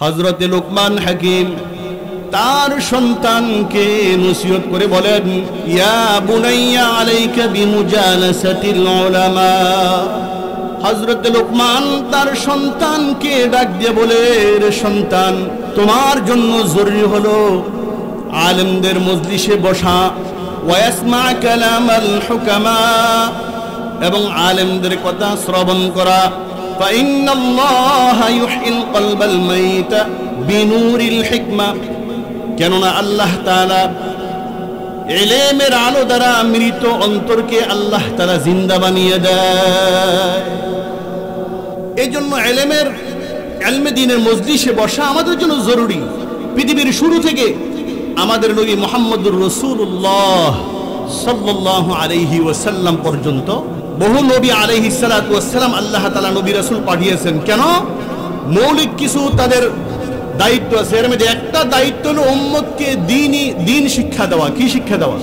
হযরতে লুকমান হাকিম তার সন্তানকে নসিহত করে বলেন, ইয়া বুনাইয়া আলাইকা বিমুজালাসাতিল উলামা। হযরতে লুকমান তার সন্তানকে ডাক দিয়ে বলে, রে সন্তান, তোমার জন্য জরুরি হলো আলেমদের মজলিসে বসা, ওয়াসমা কালামাল হুকামা, এবং আলেমদের কথা শ্রবণ করা। ফাইন্নাল্লাহা ইউহিল কলবাল মাইতা বিনূরিল হিকমা, কেননা আল্লাহ তাআলা ইলমের আলো দ্বারা মৃত অন্তরকে আল্লাহ তাআলা জিন্দা বানিয়ে দেয়। এই জন্য ইলমে দ্বীনের মজলিসে বসা আমাদের জন্য জরুরি। পৃথিবীর শুরু থেকে আমাদের নবী মুহাম্মদুর রাসূলুল্লাহ সাল্লাল্লাহু আলাইহি ওয়াসাল্লাম পর্যন্ত বহু নবী আলাইহিস সালাতু ওয়াস সালাম আল্লাহ তাআলা নবী রাসূল পাঠিয়েছেন। কেন? মৌলিক কিছু তাদের দায়িত্ব আছে। এর মধ্যে একটা দায়িত্ব হলো উম্মতকে দ্বীন শিক্ষা দেওয়া। কি শিক্ষা দেওয়া?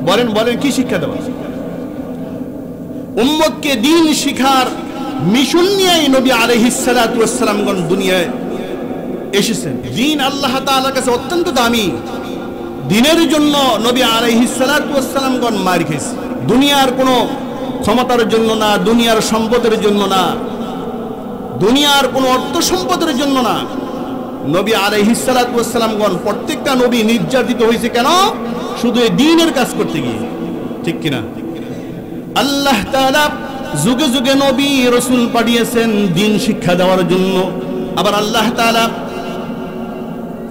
বলেন কি শিক্ষা দেওয়া? উম্মতকে দ্বীন শিখার মিশন নিয়েই নবী আলাইহিস সালাতু ওয়াস সালামগণ দুনিয়ায় এসেছেন। দ্বীন আল্লাহ তাআলার কাছে অত্যন্ত দামি। দ্বীনের জন্য নবী আলাইহিস সালাতু ওয়াস সালামগণ মার খেয়েছে। দুনিয়ার কোনো ক্ষমতার জন্য না, দুনিয়ার সম্পদের জন্য না, দুনিয়ার কোনো অর্থ সম্পদের জন্য না। নবী আলাইহিস সালাতু ওয়াস সালামগণ প্রত্যেকটা নবী নির্যাতিত হয়েছে কেন? শুধু এই দ্বীনের কাজ করতে গিয়ে। ঠিক কিনা? আল্লাহ তাআলা যুগে যুগে নবী রাসূল পাঠিয়েছেন দ্বীন শিক্ষা দেওয়ার জন্য। আবার আল্লাহ তাআলা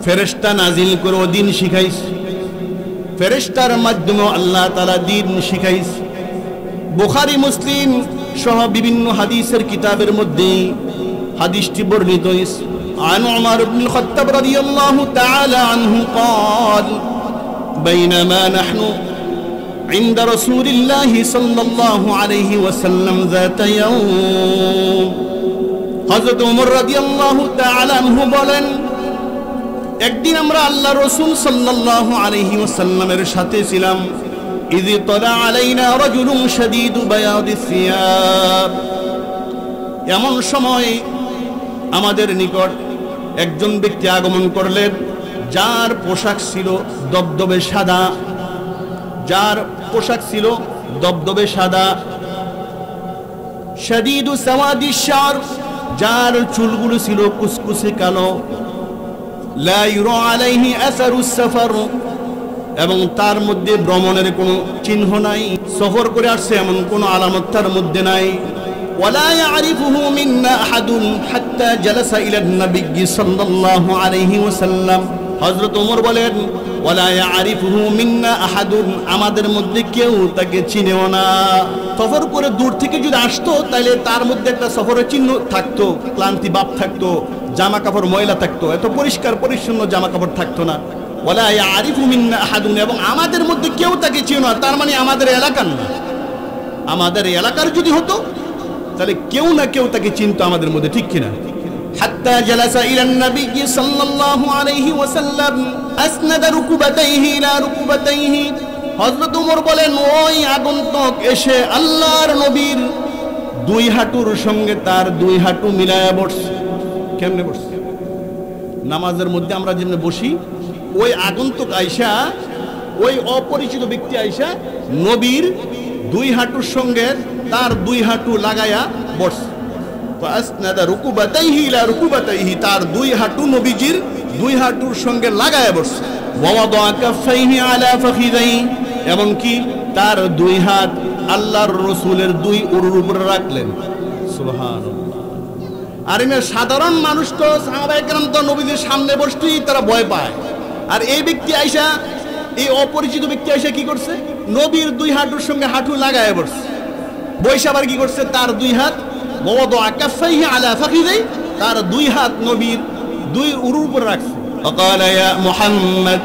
ফেরেশতা নাজিল করে দ্বীন শিখাইছে। ফেরেশতার মাধ্যমে আল্লাহ তাআলা দ্বীন শিখাইছে। বুখারী মুসলিম সহ বিভিন্ন হাদিসের কিতাবের মধ্যে হাদিসটি বর্ণিত হয়েছে। عن عمر بن الخطاب رضي الله تعالى عنه قال بينما نحن عند رسول الله صلى الله عليه وسلم ذات يوم حضرت عمر رضي الله تعالى عنه বলেন, একদিন আমরা আল্লাহ রাসূল সাল্লাল্লাহু আলাইহি ওয়াসাল্লামের সাথে ছিলাম। ইয তালা আলাইনা রাজুলুন শাদীদু বায়াদিস সিয়াব, এমন সময় আমাদের নিকট একজন ব্যক্তি আগমন করলেন যার পোশাক ছিল দবদবে সাদা। যার পোশাক ছিল দবদবে সাদা। শাদীদু সাওয়াদিশ শার, যার চুলগুলো ছিল কুচকুচে কালো। লা ইউরা আলাইহি আসারুস সাফার, এবং তার মধ্যে ভ্রমণের কোনো চিহ্ন নাই, সফর করে আসছে এমন কোনো আলামত তার মধ্যে নাই। ওয়ালা ইয়ারিফুহু মিন্না আহাদুন হাত্তা জালাসা ইলা নবী সাল্লাল্লাহু আলাইহি ওয়াসাল্লাম। হযরত ওমর বলেন, ওয়ালা ইয়ারিফুহু মিন্না আহাদুন, আমাদের মধ্যে কেউ তাকে চিনেও না। সফর করে দূর থেকে যদি আসতো তাহলে তার মধ্যে একটা সফরের চিহ্ন থাকতো, ক্লান্তি ভাব থাকতো, জামা কাপড় ময়লা থাকতো, এত পরিষ্কার পরিচ্ছন্ন জামা কাপড় থাকতো না। ওয়ালা ইয়ারিফু মিন্না আহাদুন, এবং আমাদের মধ্যে কেউ তাকে চিনে না। তার মানে আমাদের এলাকার না। আমাদের এলাকার যদি হতো তাহলে কেউ না কেউ তাকে চিনতো আমাদের মধ্যে। ঠিক কিনা? হাত্তা জালাসা ইলান নবী সাল্লাল্লাহু আলাইহি ওয়াসাল্লাম আসনাদা রুকুবাতাইহি ইলা রুকুবাতাইহি। হযরত ওমর বলেন, ওই আগন্তুক এসে আল্লাহর নবীর দুই হাঁটুর সঙ্গে তার দুই হাঁটু মিলায়া বসছে। কেমনে বসছে? নামাজের মধ্যে আমরা যেমন বসি, ওই আগন্তুক আয়েশা, ওই অপরিচিত ব্যক্তি আয়েশা নবীর দুই হাঁটুর সঙ্গে তার দুই হাঁটু লাগায়া বসছে। ফাসনাদা রুকুবাতাইহি ইলা রুকুবাতাইহি, তার দুই হাঁটু নবীজির দুই হাঁটুর সঙ্গে লাগায়া বসছে। ওয়া ওয়াদা কাফাইহি আলা ফাখিদাইহি, এবং কি তার দুই হাত আল্লাহর রাসূলের দুই উরুর উপরে রাখলেন। সুবহানাল্লাহ। আর এমনি সাধারণ মানুষ তো সাহাবায়ে কেরাম তো নবীজির সামনে বসতেই তারা ভয় পায়। আর এই ব্যক্তি আয়েশা, এই অপরিচিত ব্যক্তি আয়েশা কি করছে? নবীর দুই হাঁটুর সঙ্গে হাঁটু লাগায়া বসছে। বৈশা আবার কি করছে? তার দুই হাত ওয়াদা কাফাইহি আলা ফাখিদাইহি, তার দুই হাত নবীর দুই উরুর উপরে রাখছে। ফাকালা ইয়া মুহাম্মদ,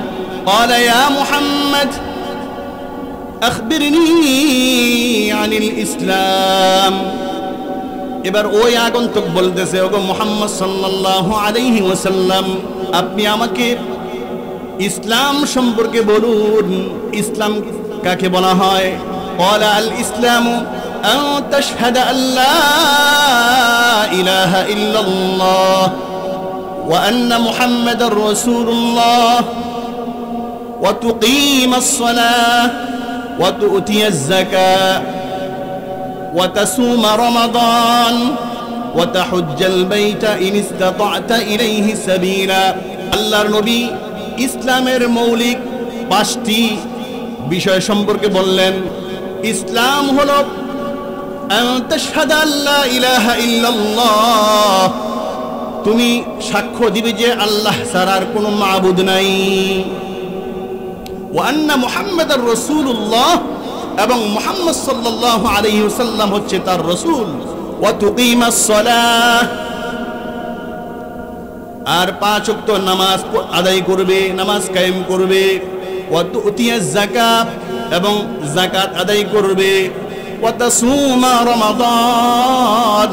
ক্বালা ইয়া মুহাম্মদ আখবিরনি আনিল ইসলাম। এবার ওই আগন্তুক বলতেছে, ওগো মুহাম্মদ সাল্লাল্লাহু আলাইহি ওয়াসাল্লাম, আপনি আমাকে ইসলাম সম্পর্কে বলুন। ইসলাম কাকে বলা হয়? ক্বালা আল ইসলামু আন তাশহাদা আল্লা ইলাহা ইল্লাল্লাহ ওয়া আন্না মুহাম্মাদার রাসূলুল্লাহ ওয়া তুকিমাস সালাহ ওয়া তুতিয়াজ যাকাহ ওয়া তাসুমা রমাদান ওয়া তাহুজ্জাল বাইতা ইন ইসতাতা'তা ইলাইহি সাবিলা। আল্লাহর নবী ইসলামের মৌলিক 5টি বিষয় সম্পর্কে বললেন। ইসলাম হলো আন তাশহাদা আল্লা ইলাহা ইল্লাল্লাহ, তুমি সাক্ষ্য দিবে যে আল্লাহ ছাড়া আর কোনো মাবুদ নাই। ওয়া আন্না মুহাম্মাদার রাসূলুল্লাহ, এবং মুহাম্মদ সাল্লাল্লাহু আলাইহি ওয়াসাল্লাম হচ্ছে তার রাসূল। ওয়া তুকিমাস সালাহ, আর 5 ওয়াক্ত নামাজ আদায় করবে, নামাজ কায়েম করবে। ওয়া তুতিয়াজ যাকাত, এবং যাকাত আদায় করবে। ওয়া তাসুমা রমাদান,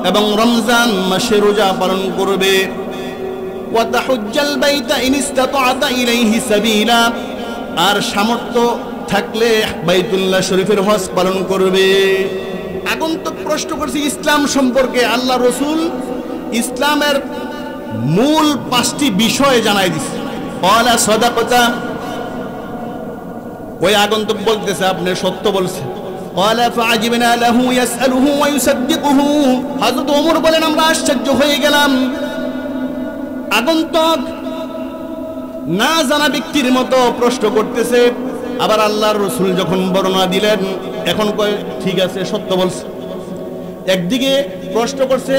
এবং রমজান মাসে রোজা পালন করবে। ওয়া তাহুজ্জাল বাইতা ইন ইসতাতা'তা ইলাইহি সাবিলা, আর সামর্থ্য থাকলে বাইতুল্লাহ শরীফের হজ পালন করবে। আগন্তুক প্রশ্ন করছি ইসলাম সম্পর্কে। আল্লাহ রাসূল ইসলামের মূল 5টি বিষয় জানাই দিছে। ক্বালা সাদাকাতা, ওই আগন্তুক বলতেছে আপনি সত্য বলছেন। ক্বালা ফাআজিবনা লাহু ইয়াসআলুহু ওয়া ইউসাদ্দিকুহু, হযরত ওমর বলেন আমরা আশ্চর্য হয়ে গেলাম। আগন্তুক না জানা ব্যক্তির মতো প্রশ্ন করতেছে, আবার আল্লাহর রাসূল যখন বর্ণনা দিলেন এখন কয় ঠিক আছে সত্য বলছে। একদিকে প্রশ্ন করছে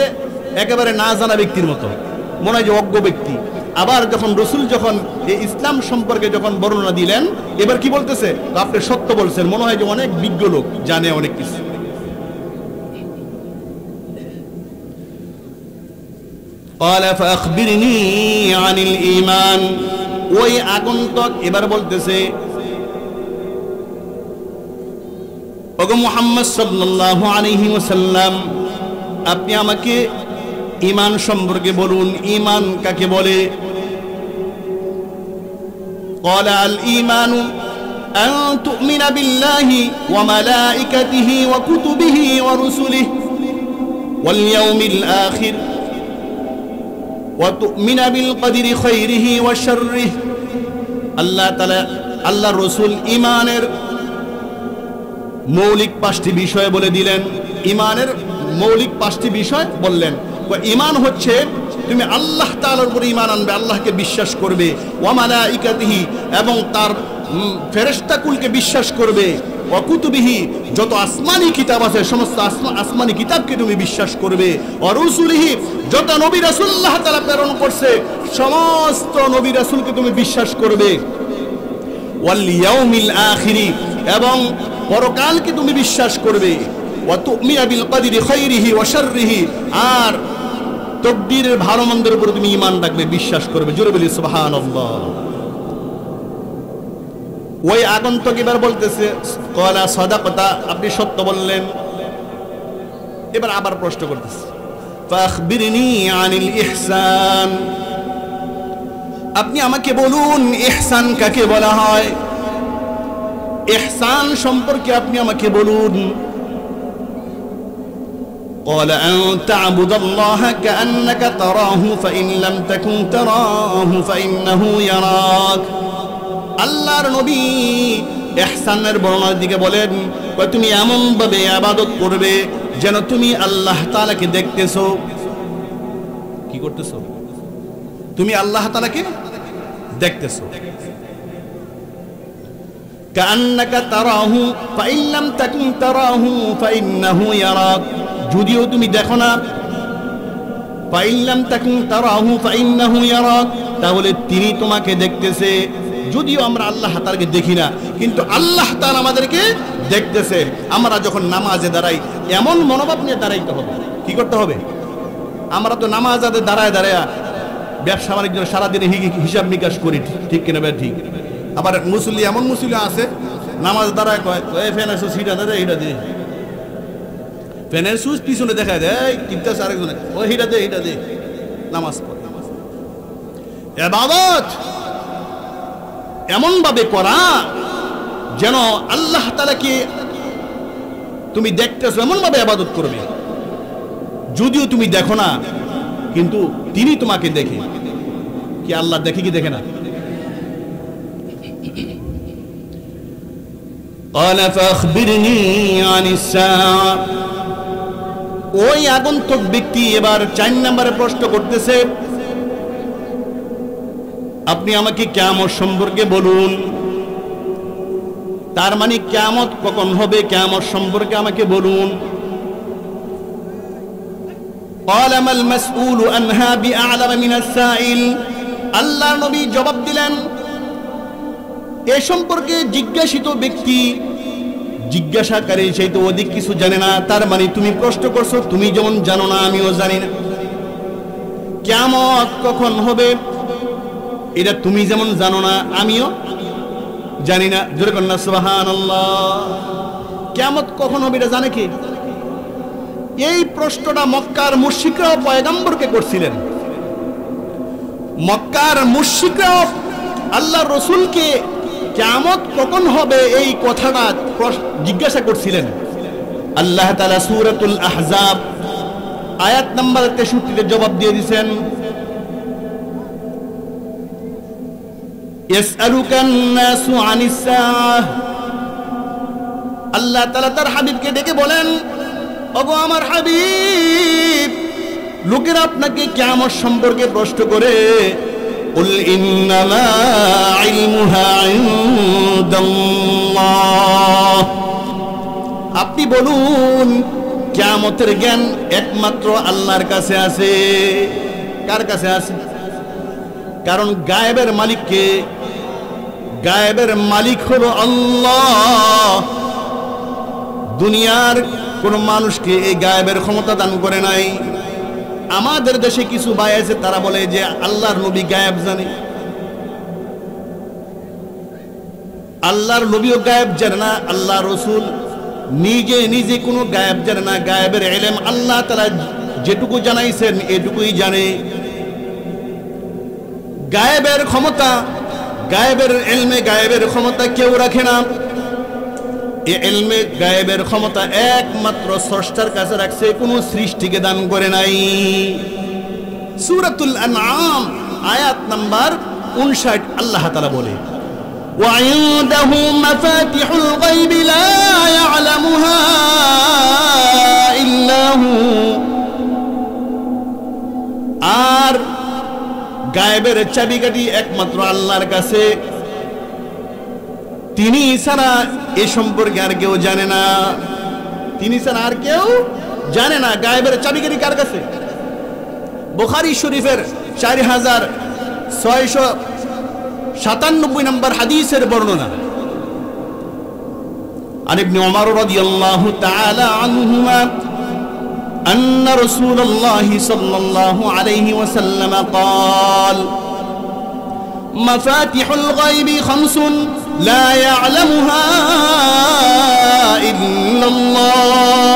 একেবারে না জানা ব্যক্তির মতো, মনে হয় যে অজ্ঞ ব্যক্তি। আবার যখন রাসূল যখন এই ইসলাম সম্পর্কে যখন বর্ণনা দিলেন, এবার কি বলতেছে আপনি সত্য বলছেন, মনে হয় যে অনেক বিজ্ঞ লোক, জানে অনেক কিছু। ক্বালা ফাআখবিরনি আনিল ঈমান, ওই আগন্তুক এবার বলতেছে ওগো মুহাম্মদ সাল্লাল্লাহু আলাইহি ওয়াসাল্লাম, আপনি আমাকে ঈমান সম্পর্কে বলুন, ঈমান কাকে বলে? ক্বালা আল ঈমানু আন তুমিনা বিল্লাহি ওয়া মালাইকাতিহি ওয়া কুতুবিহি ওয়া রুসুলিহি ওয়াল ইয়াউমিল আখির ওয়া তুমিনা বিল কদরি খাইরিহি ওয়া শাররিহি। আল্লাহ তাআলা আল্লাহর রাসূল ঈমানের মৌলিক 5টি বিষয় বলে দিলেন। ঈমানের মৌলিক 5টি বিষয় বললেন। ঈমান হচ্ছে তুমি আল্লাহ তাআলার উপর ঈমান আনবে, আল্লাহকে বিশ্বাস করবে। ওয়া মালাইকাতিহি, এবং তার ফেরেশতাকুলকে বিশ্বাস করবে। ওয়া কুতুবিহি, যত আসমানি কিতাব আছে সমস্ত আসমানি কিতাবকে তুমি বিশ্বাস করবে। ওয়া রুসুলিহি, যত নবী রাসূল আল্লাহ তাআলা প্রেরণ করছে সমস্ত নবী রাসূলকে তুমি বিশ্বাস করবে। ওয়াল ইয়াউমিল আখির, এবং পরকালকে তুমি বিশ্বাস করবে। ওয়া তুমিনা বিল কদরি খাইরিহি ওয়া শাররিহি, আর তাকদীরের ভালো মন্দের উপর তুমি ঈমান রাখবে, বিশ্বাস করবে। জোরে বলি সুবহানাল্লাহ। ওই আগন্তুক এবার বলতেছে ক্বালা সাদাকাতা, আপনি সত্য বললেন। এবার আবার প্রশ্ন করতেছে ফাখবিরনি আনিল ইহসান, আপনি আমাকে বলুন ইহসান কাকে বলা হয়, ইহসান সম্পর্কে আপনি আমাকে বলুন। قال أن تعبد الله كأنك تراه فإن لم تكن تراه فإنه يراك। আল্লাহর নবী ইহসানের বর্ণনার দিকে বলেন তুমি এমন ভাবে ইবাদত করবে যেন তুমি আল্লাহ তাআলাকে দেখতেছো। কি করতেছো? তুমি আল্লাহ তাআলাকে দেখতেছো। কান্নাকা তারাহু ফাইন লাম তাকুন তারাহু ফাইন্নাহু ইয়ারাক, যদিও তুমি দেখো না, ফাইন লাম তাকুন তারাহু ফাইন্নাহু ইয়ারাক, তাহলে তিনি তোমাকে দেখতেছে। যদিও আমরা আল্লাহ তাআলাকে দেখি না, কিন্তু আল্লাহ তাআলা আমাদেরকে দেখতেছে। আমরা যখন নামাজে দাঁড়াই এমন মনোভাব নিয়ে দাঁড়াইতে হবে। কি করতে হবে? আমরা তো নামাজে দাঁড়ায় দাঁড়ায় ব্যবসা বাণিজ্য সারাদিনে হিসাব নিকাশ করি, ঠিক কিনা? ঠিক। আবার মুসল্লি এমন মুসল্লি আছে নামাজ দাঁড়ায় কয় ফ্যানের সুইচ হিটা দে, হিটা দে, ফ্যানের সুইচ পিছনে দেখা দেয় টিপতেছে আরেকজনে, ও হিটা দে, হিটা দে, নামাজ পড়ে। ইবাদত এমন ভাবে করা যেন আল্লাহ তাআলাকে তুমি দেখতেছো, এমন ভাবে ইবাদত করবে যদিও তুমি দেখো না, কিন্তু তিনি তোমাকে দেখে। কি আল্লাহ দেখে কি দেখে না? قال فاخبرني عن الساعة। ওই আগন্তুক ব্যক্তি এবার 4 নম্বরে প্রশ্ন করতেছে, আপনি আমাকে কিয়ামত সম্পর্কে বলুন। তার মানে কিয়ামত কখন হবে, কিয়ামত সম্পর্কে আমাকে বলুন। قال ما المسؤول عنها بأعلم من السائل। আল্লাহ নবী জবাব দিলেন, এ সম্পর্কে জিজ্ঞাসিত ব্যক্তি জিজ্ঞাসাকারী সেই তো অধিক কিছু জানে না। তার মানে তুমি প্রশ্ন করছো, তুমি যেমন জানো না আমিও জানি না। কিয়ামত কখন হবে এটা তুমি যেমন জানো না আমিও জানি না। জোরে কন্যা সুবহানাল্লাহ। কিয়ামত কখন হবে এটা জানে কি? এই প্রশ্নটা মক্কার মুশরিকরাও পয়গম্বরকে করছিলেন। মক্কার মুশরিকরাও আল্লাহর রাসূলকে কিয়ামত কখন হবে এই কথাটা জিজ্ঞাসা করছিলেন। আল্লাহ তাআলা সূরাতুল আহজাব আয়াত নাম্বার 63 তে জবাব দিয়ে দিয়েছেন, ইয়াসআলুকান নাসু আনিস সাআহ। আল্লাহ তাআলা তার হাবিবকে ডেকে বলেন, ওগো আমার হাবিব, লোকেরা আপনাকে কিয়ামত সম্পর্কে প্রশ্ন করে, কুল ইন্নামা ইলমুহা ইনদাল্লাহ। আপনি বলুন কিয়ামতের জ্ঞান একমাত্র আল্লাহর কাছে আছে। কার কাছে আছে? কারণ গায়েবের মালিক কে? গায়েবের মালিক হলো আল্লাহ। দুনিয়ার কোন মানুষকে এই গায়েবের ক্ষমতা দান করে নাই। আমাদের দেশে কিছু ভাই আছে, তারা বলে যে আল্লাহর নবী গায়েব জানে। আল্লাহর নবীও গায়েব জানে না, আল্লাহ রাসূল নিজে নিজে কোনো গায়েব জানে না। গায়েবের ইলম আল্লাহ তাআলা যেটুকু জানাইছেন এটুকুই জানে। গায়েবের ক্ষমতা, গায়েবের ইলমে গায়েবের ক্ষমতা কেউ রাখে না। এই ইলমে গায়েবের ক্ষমতা একমাত্র স্রষ্টার কাছে রাখছে, কোনো সৃষ্টিকে দান করে নাই। সূরাতুল আনআম আয়াত নাম্বার 59 আল্লাহ তাআলা বলে, ওয়া ইনদাহু মাফাতিহুল গায়বি লা ইয়ালামুহা ইল্লা হু। আর গায়েবের চাবিকাঠি একমাত্র আল্লাহর কাছে, তিনি ছাড়া এ সম্পর্কে আর কেউ জানে না। তিনি ছাড়া আর কেউ জানে না। গায়েবের চাবিকাঠি কার কাছে? বুখারী শরীফের 4697 নম্বর হাদিসের বর্ণনা। عن ابن عمر رضي الله تعالى عنهما أن رسول الله صلى الله عليه وسلم قال مفاتح الغيب 5 لا يعلمها إلا الله।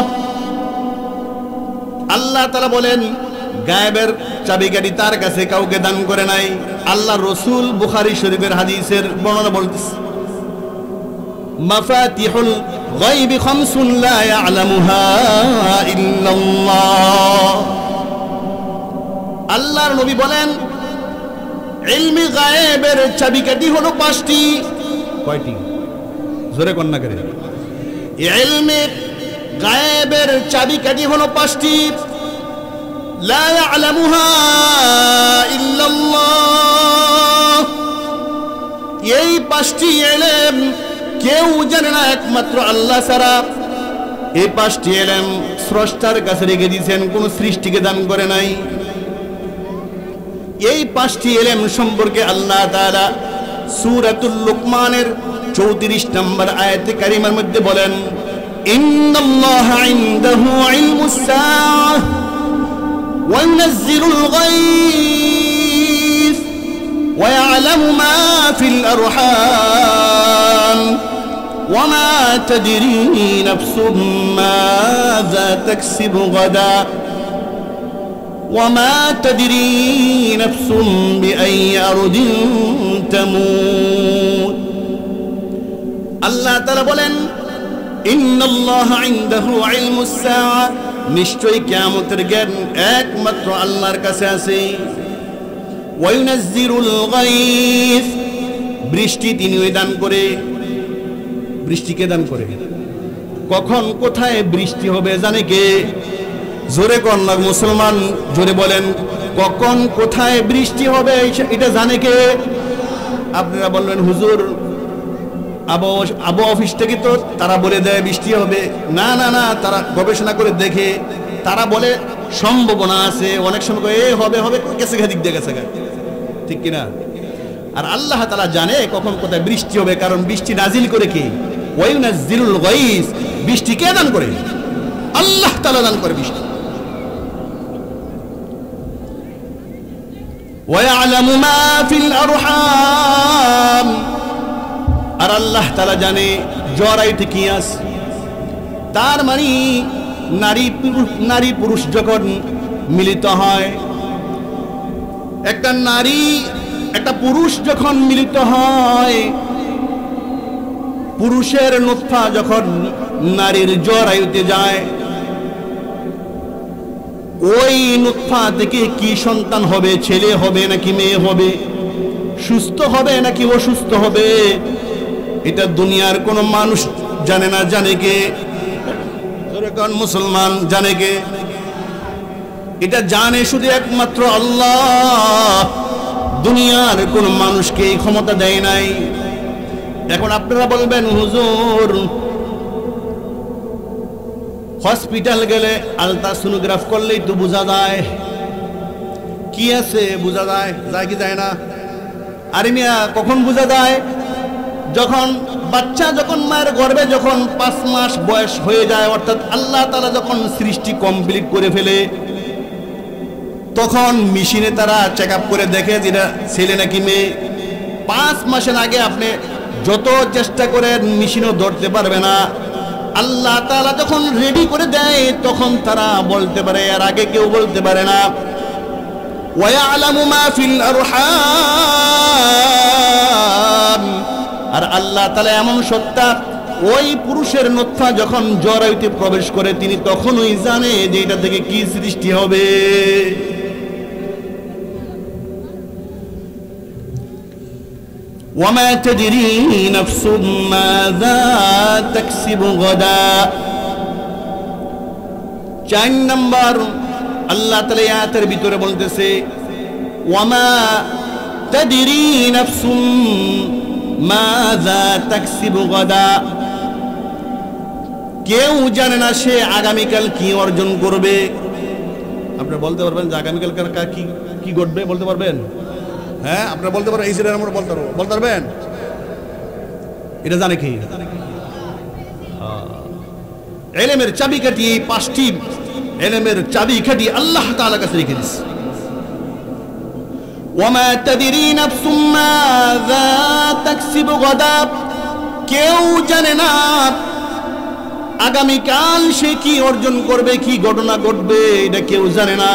আল্লাহ তাআলা বলেন গায়েবের চাবিকাঠি তার কাছে কাউকে দান করে নাই। আল্লাহর রাসূল বুখারী শরীফের হাদিসের বর্ণনা বলতেছে, মাফাতিহুল গায়বি 5 লা ইয়ালামুহা ইল্লাল্লাহ। আল্লাহর নবী বলেন ইলমে গায়েবের চাবিকাঠি হলো 5টি। কয়টি? জোরে কন্যা করে। ইলমে গায়েবের চাবিকাঠি হলো 5টি। লা ইয়ালামুহা ইল্লাল্লাহ। এই 5টি ইলম কেউ জানে না একমাত্র আল্লাহ ছাড়া। এই 5টি ইলম স্রষ্টার কাছে রেখে দিয়েছেন, কোন সৃষ্টিকে দান করে নাই। এই 5টি ইলম সম্পর্কে আল্লাহ তাআলা সূরাতুল লুকমানের 34 নম্বর আয়াতে কারিমার মধ্যে বলেন, ইন্নাল্লাহা ইনদাহু ইলমুস সাআহ ওয়া ইউনাজ্জিলুল গায়স ওয়া ইয়ালামু মা ফিল আরহাম ওয়া মা তাদরি নাফসুম মাযা তাকসিবু গাদা وما تدري نفس بأي أرض تموت। আল্লাহ তাআলা বলেন ইন্নাল্লাহা ইনদাহু ইলমুস সাআ, নিশ্চয়ই কিয়ামতের জ্ঞান একমাত্র আল্লাহর কাছে আছে। ওয়ায়ুনাজ্জিরুল গায়স, বৃষ্টি তিনিই দান করে। বৃষ্টিকে দান করে। কখন কোথায় বৃষ্টি হবে জানে কে? জোরে কন্যা মুসলমান, জোরে বলেন, কখন কোথায় বৃষ্টি হবে এটা জানে কে? আপনারা বলবেন হুজুর আবহাওয়া অফিস থেকে তো তারা বলে দেয় বৃষ্টি হবে। না না না, তারা গবেষণা করে দেখে তারা বলে সম্ভাবনা আছে, অনেক সময় এ হবে হবে গেছে গা, দিক দিয়ে গেছে গা, ঠিক কিনা? আর আল্লাহ তাআলা জানে কখন কোথায় বৃষ্টি হবে, কারণ বৃষ্টি নাজিল করে কে? ওয়ায়ুনাজ্জিলুল গায়স, বৃষ্টি কে দান করে? আল্লাহ তাআলা দান করে বৃষ্টি। ওয়ায়ালামু মা ফিল আরহাম, আর আল্লাহ তাআলা জানে জরায়ুতে কি আছে। তার মানে নারী পুরুষ যখন মিলিত হয়, একটা পুরুষ যখন মিলিত হয়, পুরুষের নুতফা যখন নারীর জরায়ুতে যায়, ওই নুতফা থেকে কি সন্তান হবে, ছেলে হবে নাকি মেয়ে হবে, সুস্থ হবে নাকি অসুস্থ হবে, এটা দুনিয়ার কোন মানুষ জানে না। জানে কে? মুসলমান জানে কে? এটা জানে শুধু একমাত্র আল্লাহ। দুনিয়ার কোন মানুষকে এই ক্ষমতা দেয় নাই। এখন আপনারা বলবেন হুজুর হসপিটাল গেলে আলট্রাসোনোগ্রাফ করলেই তো বোঝা যায় কি আছে, বোঝা যায়, যায় কি যায় না? আরে মিয়া, কখন বোঝা যায়? যখন বাচ্চা যখন মায়ের গর্ভে যখন 5 মাস বয়স হয়ে যায়, অর্থাৎ আল্লাহ তাআলা যখন সৃষ্টি কমপ্লিট করে ফেলে, তখন মেশিনে তারা চেক আপ করে দেখে যে এটা ছেলে নাকি মেয়ে। 5 মাসের আগে আপনি যত চেষ্টা করেন মেশিনও ধরতে পারবে না। আল্লাহ তাআলা যখন রেডি করে দেয় তখন তারা বলতে পারে, আর আগে কেউ বলতে পারে না। ওয়ায়ালামু মা ফিল আরহাম, আর আল্লাহ তাআলা এমন সত্তা, ওই পুরুষের নুতফা যখন জরায়ুতে প্রবেশ করে তিনি তখনই জানে যে এটা থেকে কি সৃষ্টি হবে। ওয়ামা তাদরি নাফসুম মাযা তাকসিবু গাদা। 4 নম্বর আল্লাহ তাআলা আয়াতের ভিতরে বলতেছে ওয়ামা তাদরি নাফসুম মাযা তাকসিবু গাদা, কেউ জানে না সে আগামীকাল কি অর্জন করবে। আপনি বলতে পারবেন যে আগামীকাল কি কি ঘটবে? বলতে পারবেন? হ্যাঁ, আপনারা বলতে পারবেন। এই সিরিয়াল আমরা বলতে পারবেন? এটা জানে কি? ইলমের চাবিকাঠি, এই 5টি ইলমের চাবিকাঠি আল্লাহ তাআলার কাছে রেখে দিয়েছে। ওয়ামা তাদরি নাফসুম মাযা তাকসিবু গাদা, কেউ জানে না আগামীকাল সে কি অর্জন করবে, কি ঘটনা ঘটবে, এটা কেউ জানে না।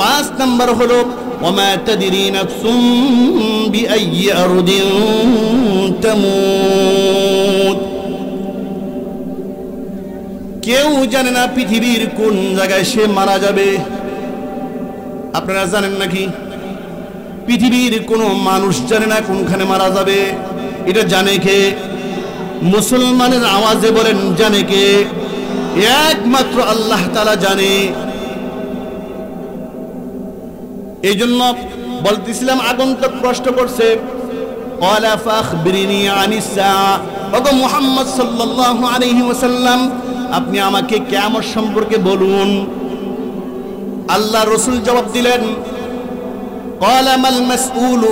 5 নম্বর হলো ওয়ামা তাদরি নাফসুম বিআইয়ি আরদিন তামুত, কেউ জানে না পৃথিবীর কোন জায়গায় সে মারা যাবে। আপনারা জানেন নাকি? পৃথিবীর কোনো মানুষ জানে না কোনখানে মারা যাবে। এটা জানে কে? মুসলমানের আওয়াজে বলেন, জানে কে? একমাত্র আল্লাহ তাআলা জানে। এই জন্য বলতেছিলাম, আগন্তুক প্রশ্ন করছে ক্বালা ফাখবিরনি আনিস সাআ, ওগো মুহাম্মদ সাল্লাল্লাহু আলাইহি ওয়াসাল্লাম আপনি আমাকে কিয়ামত সম্পর্কে বলুন। আল্লাহ রাসূল জবাব দিলেন ক্বালা মাল মাসউলু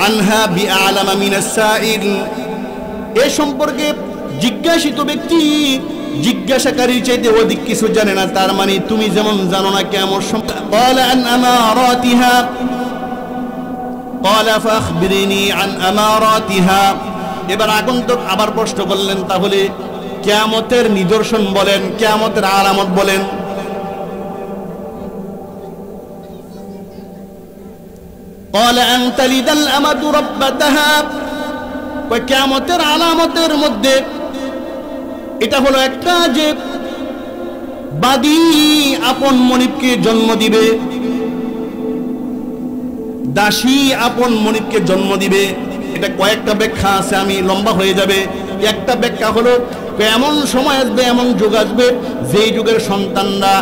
আনহা বিআলামা মিনাস সাইল, এ সম্পর্কে জিজ্ঞাসিত ব্যক্তি জিজ্ঞাসাকারীর চাইতে অধিক কিছু জানে না। তার মানে তুমি যেমন জানো না কিয়ামত সম্পর্কে। ক্বালা আন আমারাতিহা, ক্বালা ফাখবিরনি আন আমারাতিহা। এবার আগন্তুক আবার প্রশ্ন করলেন, তাহলে কিয়ামতের নিদর্শন বলেন, কিয়ামতের আলামত বলেন। ক্বালা আন তালিদাল আমাতু রাব্বাতাহা, কিয়ামতের আলামতের মধ্যে এটা হলো একটা যে বাদী আপন মনিবকে জন্ম দিবে। দাসী আপন মনিবকে জন্ম দিবে। এটা কয়েকটা ব্যাখ্যা আছে, আমি লম্বা হয়ে যাবে। একটা ব্যাখ্যা হলো এমন সময় আসবে, এমন যুগ আসবে, যেই যুগের সন্তানরা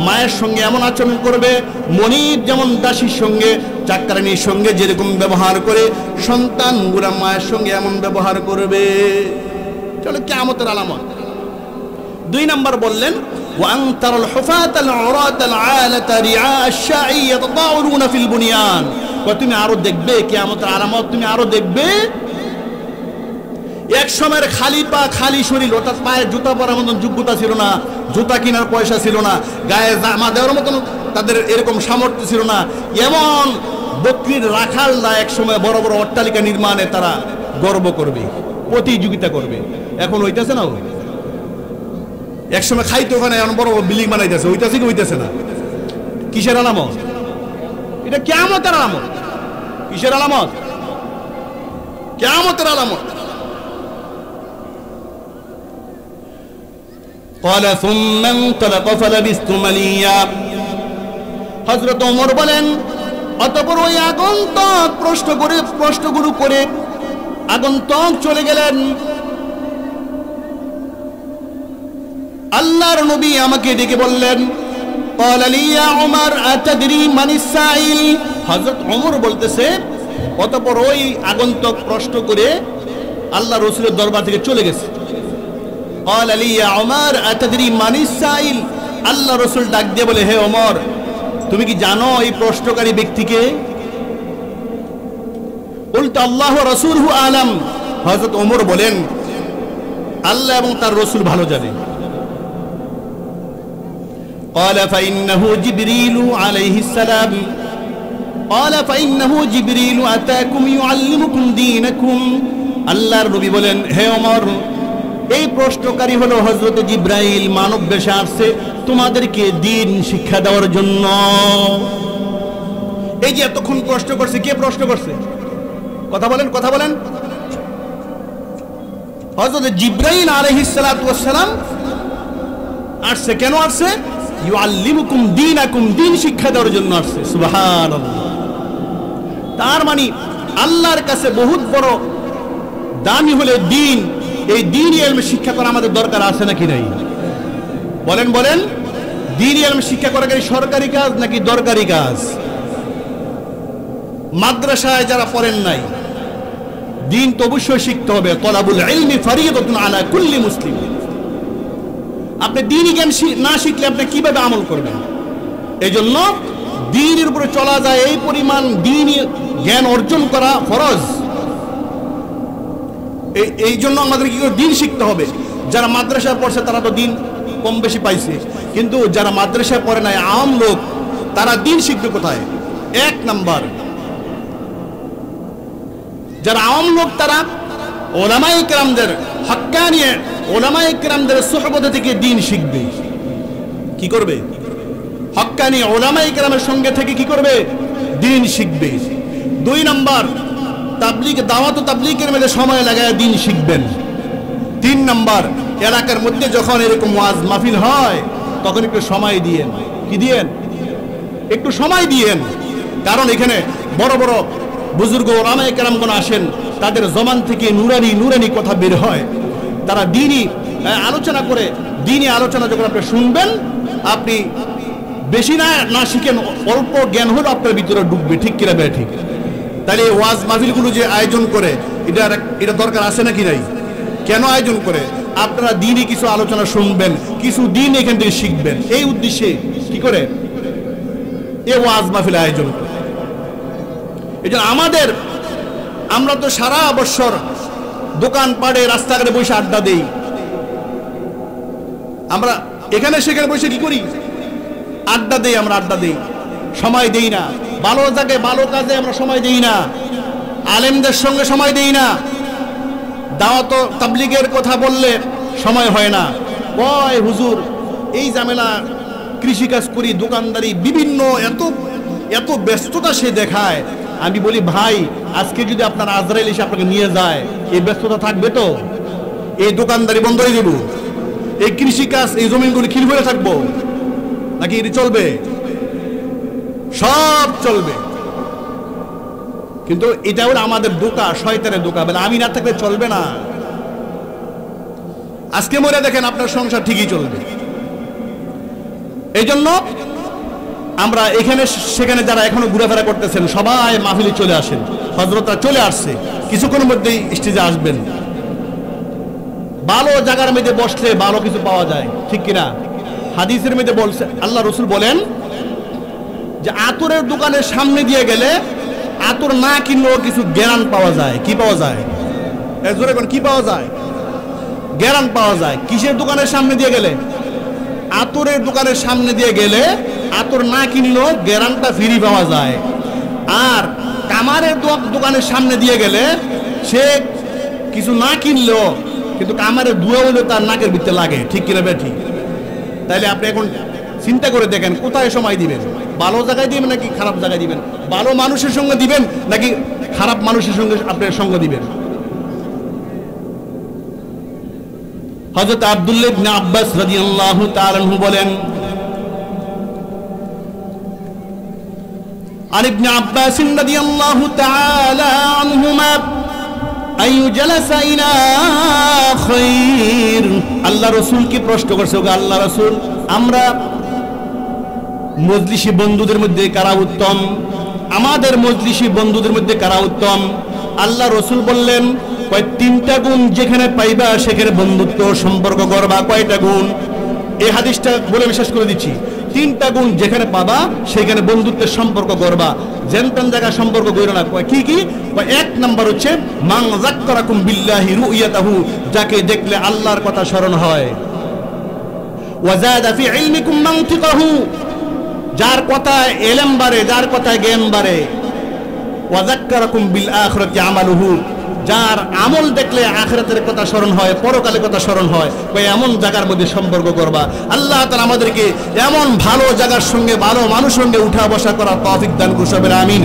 মায়ের সঙ্গে এমন আচরণ করবে, মনিব যেমন দাসীর সঙ্গে চাকরানির সঙ্গে যেরকম ব্যবহার করে, সন্তানগুলা মায়ের সঙ্গে এমন ব্যবহার করবে। চলো কিয়ামতের আলামত। 2 নম্বর বললেন ওয়ান তারাল হুফাতাল উরাতাল আলাতা রিআ আশ-শাই ইয়াতাদাউরুনা ফিল বুনিয়ান। তুমি আরো দেখবে কিয়ামতের আলামত, তুমি আরো দেখবে এক সময়ের খালি পা খালি শরীর, অর্থাৎ পায়ে জুতা পরার মতন যোগ্যতা ছিল না, জুতা কেনার পয়সা ছিল না, গায়ে জামা দেওয়ার মতন তাদের এরকম সামর্থ্য ছিল না, এমন বকরির রাখালরা এক সময় বড় বড় অট্টালিকা নির্মাণে তারা গর্ব করবে, প্রতিযোগিতা করবে। এখন হইতেছে না? এক সময় খাইতে ওখানে এমন বড় বড় বিল্ডিং বানাইতেছে, হইতেছে কি হইতেছে না? কিসের আলামত? এটা কিয়ামতের আলামত। কিসের আলামত? কিয়ামতের আলামত। قال ثم انطلق فلبثت مليا। হযরত ওমর বলেন, অতঃপর ওই আগন্তুক প্রশ্নগুলো করে আগন্তুক চলে গেলেন। আল্লাহর নবী আমাকে ডেকে বললেন, قال لي يا عمر أتدري من السائل। হযরত ওমর বলতেছে, অতঃপর ওই আগন্তুক প্রশ্ন করে আল্লাহ রাসূলের দরবার থেকে চলে গেছে। قال لي يا عمر أتدري من السائل। আল্লাহ রাসূল ডাক দিয়ে বলে, হে ওমর, তুমি কি জানো এই প্রশ্নকারী ব্যক্তিকে? বলতে আল্লাহ ওয়া রাসূলুহু আলাম। হযরত ওমর বলেন, আল্লাহ এবং তার রাসূল ভালো জানেন। قال فإنه جبريل عليه السلام। قال فإنه جبريل أتاكم يعلمكم دينكم। আল্লাহর নবী বলেন, হে ওমর, এই প্রশ্নকারী হলো হযরত জিবরাইল, মানব বেশে আসছে তোমাদেরকে দ্বীন শিক্ষা দেওয়ার জন্য। এই যে এতক্ষণ প্রশ্ন করছে, কে প্রশ্ন করছে? কথা বলেন, কথা বলেন। হযরত জিবরাইল আলাইহিস সালাতু ওয়াস সালাম আসছে। কেন আসছে? ইউআল্লিমুকুম দীনাকুম, দ্বীন শিক্ষা দেওয়ার জন্য আসছে। সুবহানাল্লাহ। তার মানে আল্লাহর কাছে বহুত বড় দামি হলে দ্বীন, এই দ্বীনি ইলম শিক্ষা করা আমাদের দরকার আছে নাকি নাই? বলেন বলেন। দ্বীনি ইলম শিক্ষা করা কি সরকারি কাজ নাকি দরকারি কাজ? মাদ্রাসায় যারা পড়েন নাই, দ্বীন তো অবশ্যই শিখতে হবে। তলাবুল ইলমি ফরিয়দাতুন আলা কুল্লি মুসলিম। আপনি দ্বীনি জ্ঞান না শিখলে আপনি কিভাবে আমল করবেন? এই জন্য দ্বীনের উপরে চলা যায়, এই পরিমাণ দ্বীনি জ্ঞান অর্জন করা ফরজ। এই জন্য আমাদের কি করে দ্বীন শিখতে হবে। যারা মাদ্রাসায় পড়ছে তারা তো দ্বীন কম বেশি পাইছে, কিন্তু যারা মাদ্রাসায় পড়ে নাই, আম লোক, তারা দ্বীন শিখবে কোথায়? 1 নাম্বার, যারা আম লোক তারা উলামায়ে কেরামদের হক্কানি উলামায়ে কেরামদের সুহবত থেকে দ্বীন শিখবে। কি করবে? হক্কানি উলামায়ে কেরামের সঙ্গে থেকে কি করবে? দ্বীন শিখবে। 2 নাম্বার, তাবলীগ, দাওয়াত ও তাবলীগের মধ্যে সময় লাগায় দ্বীন শিখবেন। 3 নাম্বার, এলাকার মধ্যে যখন এরকম ওয়াজ মাহফিল হয় তখন একটু সময় দিয়েন। কি দিয়েন? একটু সময় দিয়েন। কারণ এখানে বড় বড় বুজুর্গ উলামায়ে কেরামগণ আসেন, তাদের জবান থেকে নুরানি নুরানি কথা বের হয়। তারা দ্বীনি আলোচনা করে, দ্বীনি আলোচনা যখন আপনি শুনবেন, আপনি বেশি না শিখেন, অল্প জ্ঞান হলো আপনার ভিতরে ঢুকবে। ঠিক কিনা বে ঠিক? তাহলে ওয়াজ মাহফিলগুলো যে আয়োজন করে, এটা দরকার আছে নাকি নাই? কেন আয়োজন করে? আপনারা দ্বীনি কিছু আলোচনা শুনবেন, কিছু দ্বীন এখান থেকে শিখবেন, এই উদ্দেশ্যে কি করে এই ওয়াজ মাহফিল আয়োজন করে। এই জন্য আমরা তো সারা বছর দোকান পাড়ে রাস্তাঘাটে বসে আড্ডা দেই। আমরা এখানে সেখানে বসে কি করি? আড্ডা দেই। আমরা আড্ডা দেই, সময় দেই না। ভালো জায়গায় ভালো কাজে আমরা সময় দেই না, আলেমদের সঙ্গে সময় দেই না। দাওয়াত তাবলীগের কথা বললে সময় হয় না। কয় হুজুর এই ঝামেলা, কৃষিকাজ করি, দোকানদারি, বিভিন্ন এত ব্যস্ততা সে দেখায়। আমি বলি, ভাই, আজকে যদি আপনার আজরাইল এসে আপনাকে নিয়ে যায়, এই ব্যস্ততা থাকবে তো? এই দোকানদারি বন্ধ হয়ে দেব? এই কৃষিকাজ, এই জমিনগুলি খিল হয়ে থাকবো নাকি এটি চলবে? সব চলবে। কিন্তু এটা হলো আমাদের ধোঁকা, শয়তানের ধোঁকা। বলে আমি না থাকলে চলবে না। আজকে মরে দেখেন আপনার সংসার ঠিকই চলবে। এই জন্য আমরা এখানে সেখানে যারা এখনো ঘোরাফেরা করতেছেন সবাই মাহফিলে চলে আসেন। হযরতরা চলে আসছে, কিছুক্ষণের মধ্যেই স্টেজে আসবেন। ভালো জায়গার মধ্যে বসলে ভালো কিছু পাওয়া যায়, ঠিক কিনা? হাদিসের মধ্যে বলছে, আল্লাহ রসুল বলেন যে আতরের দোকানের সামনে দিয়ে গেলে আতর না কিনলেও কিছু জ্ঞান পাওয়া যায়। কি পাওয়া যায়? জোরে কোন কি পাওয়া যায়? জ্ঞান পাওয়া যায়। কিসের দোকানের সামনে দিয়ে গেলে? আতরের দোকানের সামনে দিয়ে গেলে আতর না কিনলেও জ্ঞানটা ফ্রি পাওয়া যায়। আর কামারের দোকানের সামনে দিয়ে গেলে সে কিছু না কিনলেও কিন্তু কামারের ধোঁয়া হলে তার নাকের ভিতরে লাগে, ঠিক কিনা বেঠিক? তাইলে আপনি এখন চিন্তা করে দেখেন কোথায় সময় দিবেন। ভালো জায়গায় দিবেন নাকি খারাপ জায়গায় দিবেন? ভালো মানুষের সঙ্গে দিবেন নাকি খারাপ মানুষের সঙ্গে আপনার সঙ্গ দিবেন? হযরত আব্দুল্লাহ ইবনে আব্বাস রাদিয়াল্লাহু তাআলা আনহু বলেন, আর ইবনে আব্বাস রাদিয়াল্লাহু তাআলা আনহুমা আইয়ু জালাসা ইলা খায়র। আল্লাহ রাসূলকে প্রশ্ন করছে, ওগো আল্লাহ রাসূল, আমরা মজলিসী বন্ধুদের মধ্যে কারা উত্তম? আমাদের মজলিসী বন্ধুদের মধ্যে কারা উত্তম? আল্লাহ রাসূল বললেন, কয় তিনটা গুণ যেখানে পাইবা সেখানে বন্ধুত্ব সম্পর্ক করবা। কয়টা গুণ? এই হাদিসটা বলে বিশ্বাস করে দিচ্ছি, তিনটা গুণ যেখানে পাবা সেখানে বন্ধুত্বের সম্পর্ক করবা, জেনতেন জায়গা সম্পর্ক করো না। কি কি? এক নাম্বার হচ্ছে মান যাক্কারাকুম বিল্লাহি রুয়াতাহু, যাকে দেখলে আল্লাহর কথা স্মরণ হয়। ওয়াজাদা ফি ইলমিকুম মানতিকাহু, যার কথায় ইলম বাড়ে, যার কথায় জ্ঞান বাড়ে। ওয়াযাক্কারাকুম বিল আখিরাতি আমালুহু, যার আমল দেখলে আখিরাতের কথা স্মরণ হয়, পরকালের কথা স্মরণ হয়। এমন জায়গার মধ্যে সম্পর্ক করবা। আল্লাহ তাআলা আমাদেরকে এমন ভালো জায়গার সঙ্গে ভালো মানুষের সঙ্গে উঠা বসা করার তৌফিক দান করুন। আমিন।